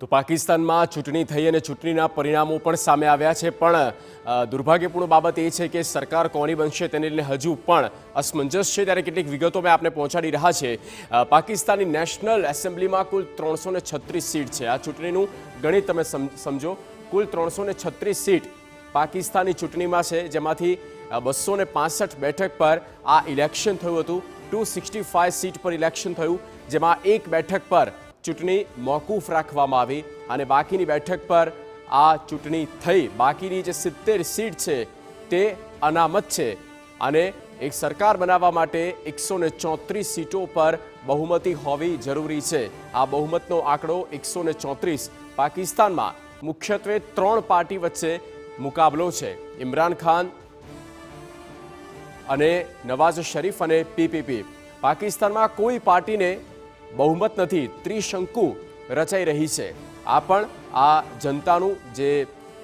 તો પાકિસ્તાનમાં ચૂંટણી થઈ અને ચૂંટણીના પરિણામો પણ સામે આવ્યા છે, પણ દુર્ભાગ્યપૂર્ણ બાબત એ છે કે સરકાર કોની બનશે તેને લઈને હજુ પણ અસમંજસ છે। ત્યારે કેટલીક વિગતો મેં આપને પહોંચાડી રહ્યા છે। પાકિસ્તાની નેશનલ એસેમ્બલીમાં કુલ 336 સીટ છે। આ ચૂંટણીનું ગણિત તમે સમજો, કુલ 336 સીટ પાકિસ્તાની ચૂંટણીમાં છે, જેમાંથી 265 બેઠક પર આ ઇલેક્શન થયું હતું। 265 સીટ પર ઇલેક્શન થયું, જેમાં એક બેઠક પર ચૂંટણી મોકૂફ રાખવામાં આવી અને બાકીની બેઠક પર આ ચૂંટણી થઈ। બાકીની જે 70 સીટ છે તે અનામત છે અને એક સરકાર બનાવવા માટે 134 સીટો પર બહુમતી હોવી જરૂરી છે। આ બહુમતનો આંકડો 134। પાકિસ્તાનમાં મુખ્યત્વે 3 પાર્ટી વચ્ચે મુકાબલો છે, ઇમરાન ખાન અને નવાઝ શરીફ અને પીપીપી। પાકિસ્તાનમાં કોઈ પાર્ટીને બહુમત નથી, ત્રિશંકુ રચાઈ રહી છે। આ પણ આ જનતાનું જે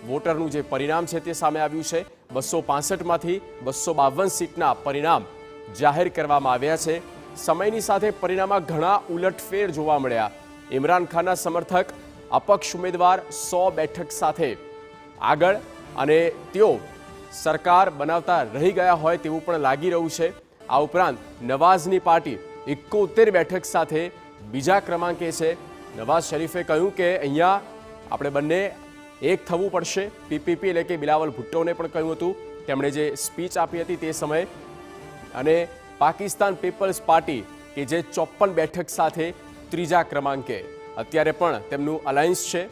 વોટરનું જે પરિણામ છે તે સામે આવ્યું છે। 265માંથી 252 સીટના પરિણામ જાહેર કરવામાં આવ્યા છે। સમયની સાથે પરિણામમાં ઘણા ઉલટફેર જોવા મળ્યા। ઇમરાન ખાનના સમર્થક અપક્ષ ઉમેદવાર 100 બેઠક સાથે આગળ અને તેઓ સરકાર બનાવતા રહી ગયા હોય તેવું પણ લાગી રહ્યું છે। આ ઉપરાંત નવાઝની પાર્ટી 71 બેઠક સાથે બીજા ક્રમાંકે છે। નવાઝ શરીફે કહ્યું કે અહીંયા આપણે બંને એક થવું પડશે। પીપીપી એટલે કે બિલાવલ ભુટ્ટોને પણ કહ્યું હતું, તેમણે જે સ્પીચ આપી હતી તે સમયે। અને પાકિસ્તાન પીપલ્સ પાર્ટી કે જે 54 બેઠક સાથે ત્રીજા ક્રમાંકે અત્યારે પણ તેમનું અલાયન્સ છે।